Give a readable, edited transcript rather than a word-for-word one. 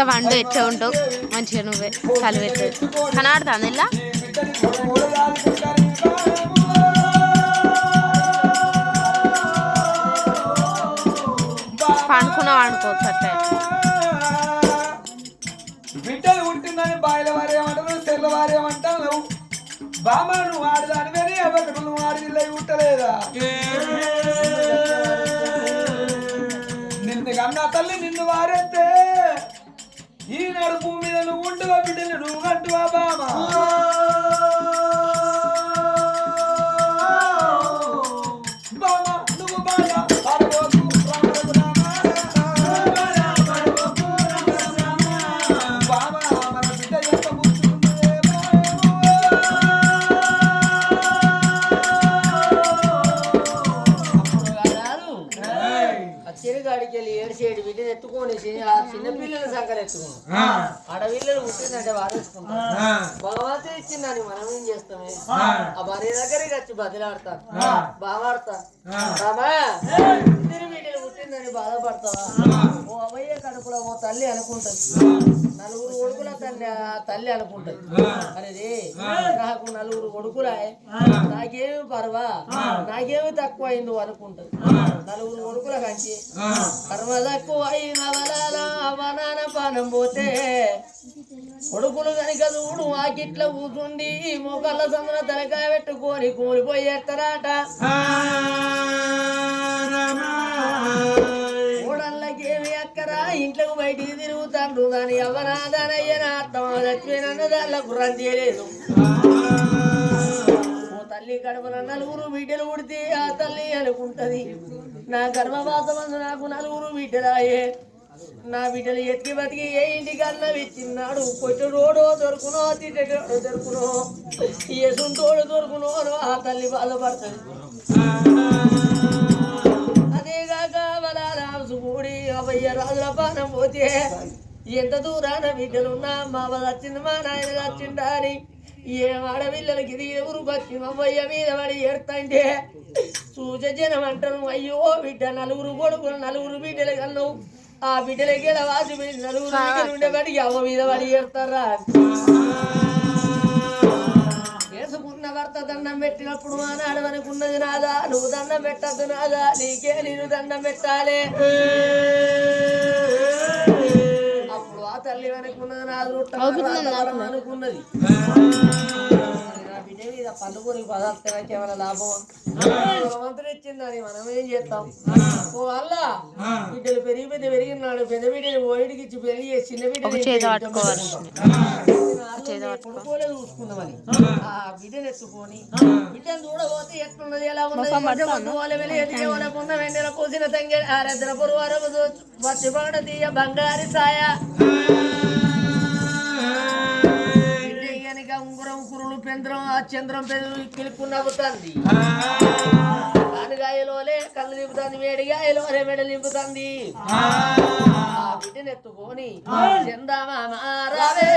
ఇట్లా వండు ఎట్లా ఉంటావు మంచిగా నువ్వే చలివెట్టు కనబడుతుంది ఇలా పండుకున్నా వండుకోవచ్చు అట్లా బిడ్డలు ఉంటుందని బాయిల వారేమంటారు తెల్ల వారేమంటారు బామ్మ నువ్వు ఆడదాని కానీ ఎవరికి నువ్వు ఆడదిల్లై ఉంటలేదా నిన్ను కన్నా తల్లి నిన్ను వారేస్తే ఈనాడు భూమి మీద నువ్వు ఉంటువా బిడ్డలు నువ్వు అంటువా బామ్మ బామ్మ నువ్వు బాగా పడబోకు చెరుగాడికి వెళ్ళి 7 బిడ్డలు ఎత్తుకొని ఆ చిన్న పిల్లల సంకలు ఎత్తుకుని ఆడపిల్లలు పుట్టిందంటే వారేసుకుంటాం భగవంతుడు ఇచ్చిందని మనం ఏం చేస్తామే ఆ భార్య దగ్గరికి వచ్చి బదిలాడతాను బావాడతా ఇద్దరు బిడ్డలు పుట్టిందని బాధపడతావా ఓ అమ్మయ్య కడుపులో ఓ తల్లి అనుకుంటది నలుగురు కొడుకుల తల్లి అనుకుంటది అరే నాకు నలుగురు కొడుకులా నాకేమి పర్వా నాకేమి తక్కువ అయిందో అనుకుంటది నలుగురు కొడుకుల కంచి కర్మ తక్కువ అయిన నాన్న పానం పోతే కొడుకులు కనుక చూడు ఆకిట్ల కూర్చుండి మొక్కల సందున తలకాయ పెట్టుకొని కూలిపోయేస్తారట ఓడల్లకేమి అక్కరా ఇంట్లోకి బయటికి తిరుగుతాండ్రు దాని ఎవరాదనయ్యన అర్థం చచ్చిపోయిన దాళ్ళకు రంజేయలేదు తల్లి కడపన నలుగురు బిడ్డలు పుడితే ఆ తల్లి అనుకుంటది నా గర్భవాసమందు నాకు నలుగురు బిడ్డలాయే నా బిడ్డలు ఎత్తికి బతికి ఏ ఇంటికి అన్నం ఇచ్చిన్నాడు కొంచెం రోడో దొరుకునో తిట్టేటోడో దొరుకునో ఏసుంటోడు దొరుకునో ఆ తల్లి బాధపడుతుంది అదేగాక బలారాంసు కూడి అవయ్య రాజుల పానం పోతే ఎంత దూరాన బిడ్డలున్నా మా వచ్చింది మా నాయన వచ్చిండా అని ఏ ఆడపిల్లలకి ఇది ఎవరు వచ్చి అవ్వయ్య మీద పడి ఏడుతంటే చూస జనం అంటారు అయ్యో బిడ్డ నలుగురు కొడుకులు నలుగురు బిడ్డలు కన్నావు ఆ బిడ్డలకి వాసి నలుగురు బిడ్డలు ఉండేవాడికి అవ్వ మీద పడి ఏడతారా వేసుకున్న భర్త దండం పెట్టినప్పుడు మా నాడవనుకున్నది నాదా నువ్వు దండం పెట్టద్దు నాదా నీకే నేను దండం పెట్టాలి అప్పుడు ఆ తల్లి అనుకున్నది నాదు అనుకున్నది నా బిడ్డ మీద పండుగని పదార్థానికి ఏమైనా లాభమా భగవంతుడు ఇచ్చిందని మనం ఏం చేస్తాం ఓ వల్ల బిడ్డలు పెరిగినాడు పెద్ద బిడ్డలు ఓడికి ఇచ్చి పెళ్లి చేసి చిన్న బిడ్డలు చూసుకుందామని ఆ బిడ్డను ఎత్తుకొని బిడ్డను చూడబోతే ఎట్లున్నది ఎలా ఉన్నది వెన్నెల కోసిన తంగే ఆరద్ర పొరువారు వచ్చిపాడ తీయ బంగారి సాయ ఉంగురం కురులు పెంద్రం ఆ చంద్రం పిలుపు నవ్వుతుంది కానుగాయలోనే కళ్ళు నింపుతుంది వేడిగాయలోనే మెడ నింపుతుంది ఆ బిడ్డనెత్తుకొని చందమామ రావే